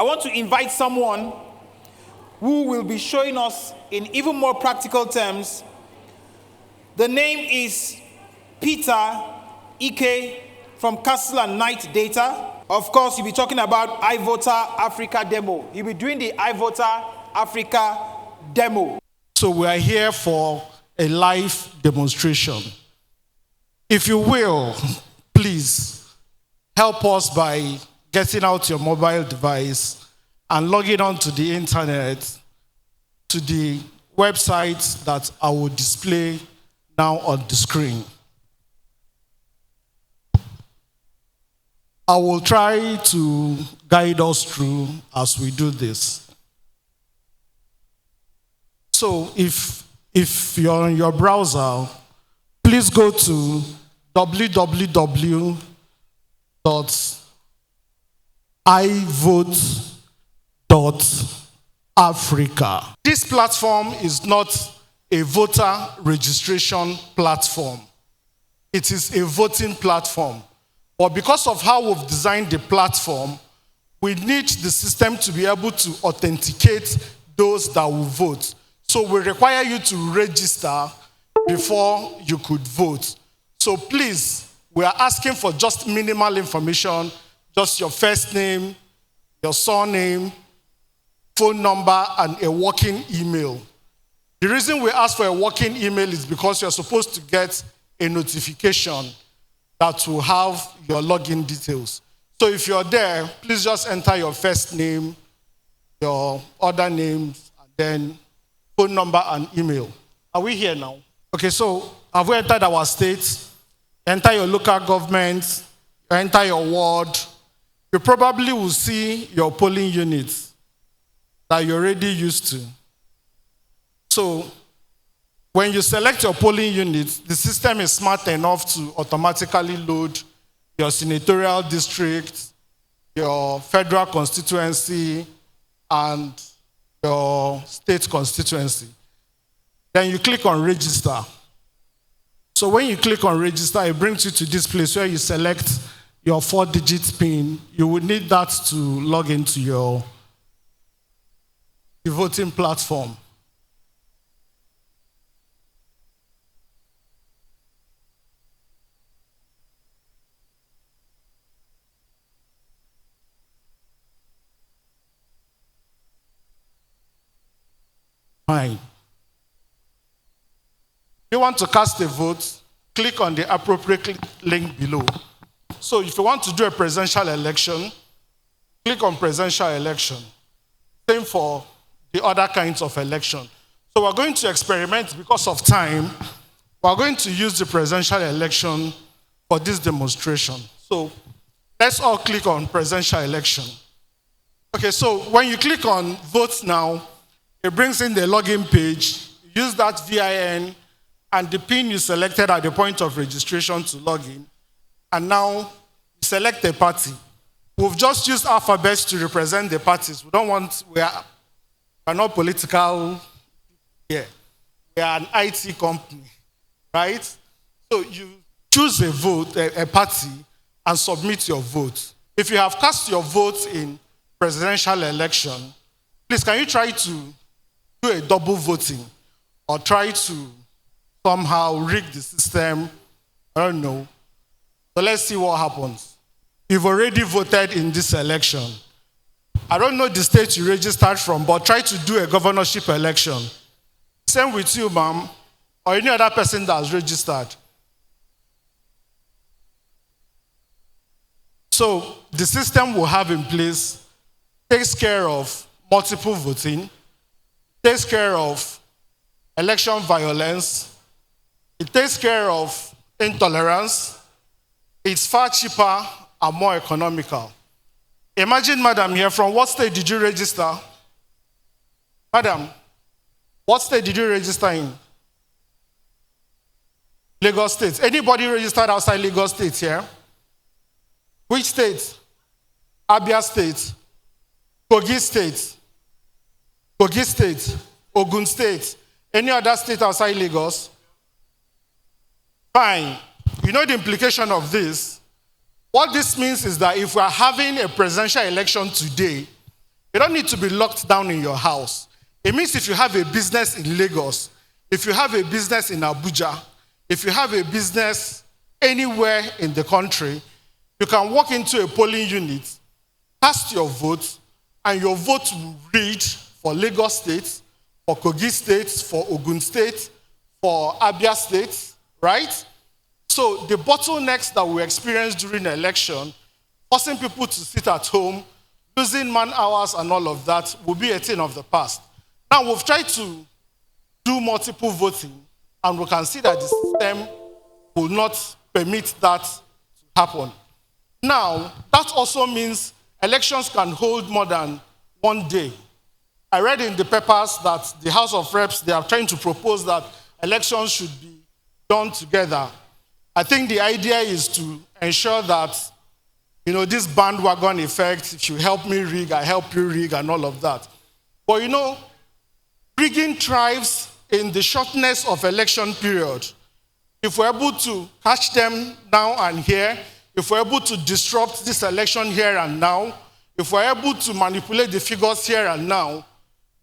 I want to invite someone who will be showing us in even more practical terms. The name is Peter Ike from Castle and Knight Data. Of course, you'll be talking about iVoteAfrica demo. You'll be doing the iVoteAfrica demo. So we are here for a live demonstration. If you will, please help us by getting out your mobile device and logging on to the internet to the website that I will display now on the screen. I will try to guide us through as we do this. So if you're on your browser, please go to www.iVoteAfrica. This platform is not a voter registration platform. It is a voting platform. But because of how we've designed the platform, we need the system to be able to authenticate those that will vote. So we require you to register before you could vote. So please, we are asking for just minimal information, just your first name, your surname, phone number, and a working email. The reason we ask for a working email is because you're supposed to get a notification that will have your login details. So if you're there, please just enter your first name, your other names, and then phone number and email. Are we here now? Okay, so have we entered our state? Enter your local government, enter your ward. You probably will see your polling units that you're already used to. So when you select your polling units, the system is smart enough to automatically load your senatorial district, your federal constituency, and your state constituency. Then you click on register. So when you click on register, it brings you to this place where you select your 4-digit PIN. You would need that to log into your voting platform. Fine. If you want to cast a vote, click on the appropriate link below. So if you want to do a presidential election, click on presidential election. Same for the other kinds of election. So we're going to experiment because of time. We're going to use the presidential election for this demonstration. So let's all click on presidential election. Okay, so when you click on vote now, it brings in the login page. Use that VIN and the PIN you selected at the point of registration to log in. And now you select a party. We've just used alphabets to represent the parties. We are not political here. We are an IT company, right? So you choose a vote, a party, and submit your vote. If you have cast your vote in presidential election, please can you try to do a double voting or try to somehow rig the system? I don't know. So let's see what happens. You've already voted in this election. I don't know the state you registered from, but try to do a governorship election. Same with you, ma'am, or any other person that has registered. So the system we'll have in place takes care of multiple voting, takes care of election violence, it takes care of intolerance. It's far cheaper and more economical. Imagine, madam, here, from what state did you register? Madam, what state did you register in? Lagos State. Anybody registered outside Lagos State here? Which state? Abia State. Kogi State. Kogi State. Ogun State. Any other state outside Lagos? Fine. You know the implication of this? What this means is that if we are having a presidential election today, You don't need to be locked down in your house. It means if you have a business in Lagos, if you have a business in Abuja, if you have a business anywhere in the country, you can walk into a polling unit, cast your vote, and your vote will read for Lagos State, for Kogi State, for Ogun State, for Abia State, right? So the bottlenecks that we experience during the election, forcing people to sit at home, losing man hours and all of that, will be a thing of the past. Now we've tried to do multiple voting, and we can see that the system will not permit that to happen. Now, that also means elections can hold more than one day. I read in the papers that the House of Reps, they are trying to propose that elections should be done together. I think the idea is to ensure that, this bandwagon effect, if you help me rig, I help you rig, and all of that. But rigging thrives in the shortness of election period. If we're able to catch them now and here, if we're able to disrupt this election here and now, if we're able to manipulate the figures here and now,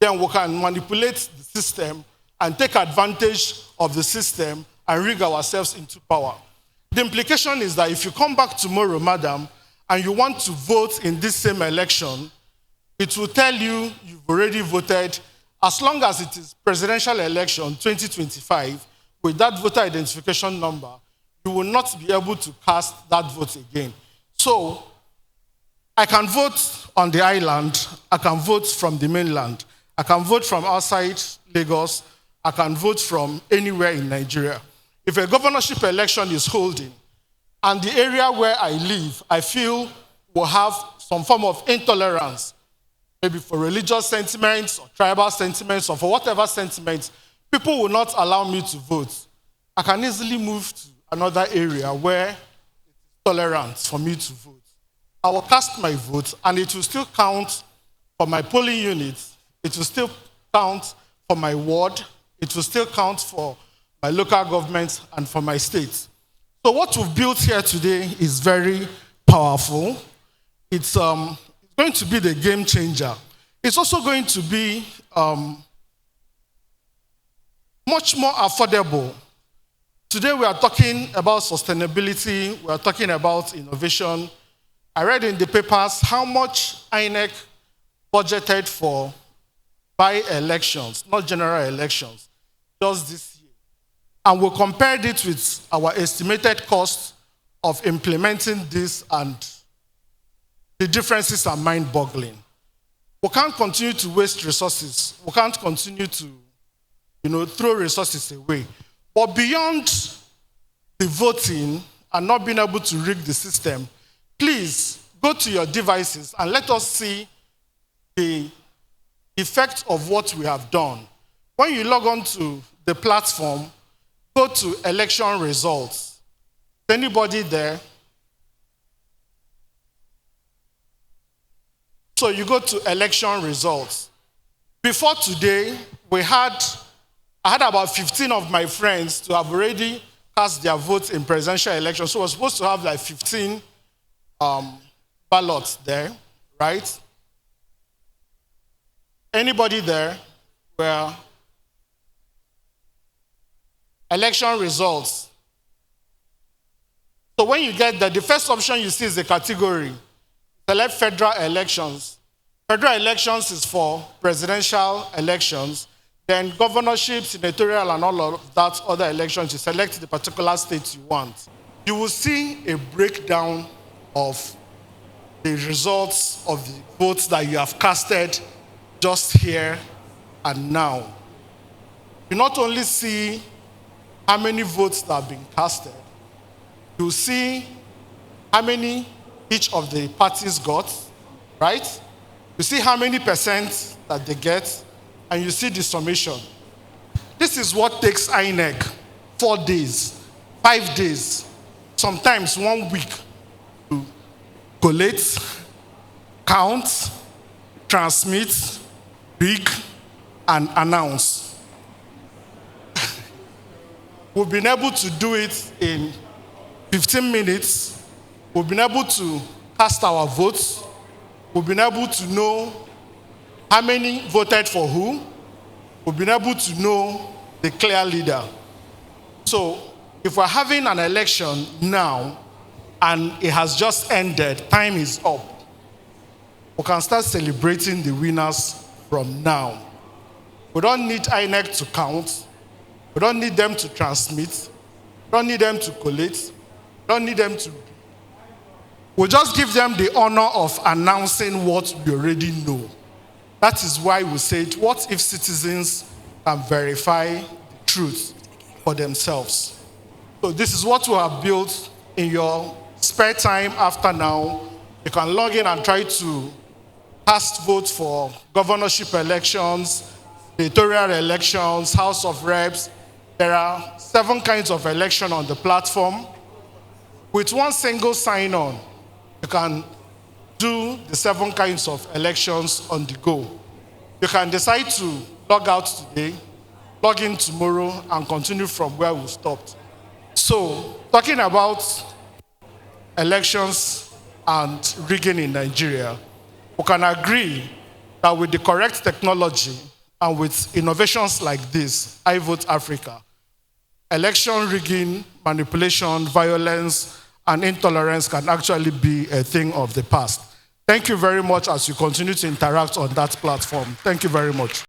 then we can manipulate the system and take advantage of the system and rig ourselves into power. The implication is that if you come back tomorrow, madam, and you want to vote in this same election, it will tell you you've already voted, as long as it is presidential election 2025, with that voter identification number, you will not be able to cast that vote again. So, I can vote on the island, I can vote from the mainland, I can vote from outside Lagos, I can vote from anywhere in Nigeria. If a governorship election is holding, and the area where I live, I feel will have some form of intolerance, maybe for religious sentiments or tribal sentiments or for whatever sentiments, people will not allow me to vote. I can easily move to another area where it is tolerant for me to vote. I will cast my vote, and it will still count for my polling unit. It will still count for my ward. It will still count for my local government and for my state. So what we've built here today is very powerful. It's going to be the game changer. It's also going to be much more affordable. Today we are talking about sustainability, we are talking about innovation. I read in the papers how much INEC budgeted for by-elections, not general elections, just this year. And we compared it with our estimated cost of implementing this, and the differences are mind-boggling. We can't continue to waste resources. We can't continue to throw resources away. But beyond the voting and not being able to rig the system, please go to your devices and let us see the effect of what we have done. When you log on to the platform, go to election results. Is anybody there? So you go to election results. Before today, I had about 15 of my friends to have already cast their votes in presidential elections. So we're supposed to have like 15 ballots there, right? Anybody there? Well, election results. So when you get there, the first option you see is the category. Select federal elections. Federal elections is for presidential elections. Then governorship, senatorial, and all of that other elections, you select the particular state you want. You will see a breakdown of the results of the votes that you have casted just here and now. You not only see how many votes that have been casted, you see how many each of the parties got, right? You see how many percent that they get, and you see the summation. This is what takes INEC 4 days, 5 days, sometimes 1 week to collate, count, transmit, rig, and announce. We've been able to do it in 15 minutes. We've been able to cast our votes. We've been able to know how many voted for who. We've been able to know the clear leader. So if we're having an election now and it has just ended, time is up, we can start celebrating the winners from now. We don't need INEC to count. We don't need them to transmit. We don't need them to collate. We don't need them to. We'll just give them the honor of announcing what we already know. That is why we said, what if citizens can verify the truth for themselves? So this is what we have built. In your spare time after now, you can log in and try to cast votes for governorship elections, electoral elections, House of Reps. There are 7 kinds of election on the platform. With one single sign-on, you can do the 7 kinds of elections on the go. You can decide to log out today, log in tomorrow, and continue from where we stopped. So, talking about elections and rigging in Nigeria, we can agree that with the correct technology and with innovations like this, iVoteAfrica, election rigging, manipulation, violence, and intolerance can actually be a thing of the past. Thank you very much as you continue to interact on that platform. Thank you very much.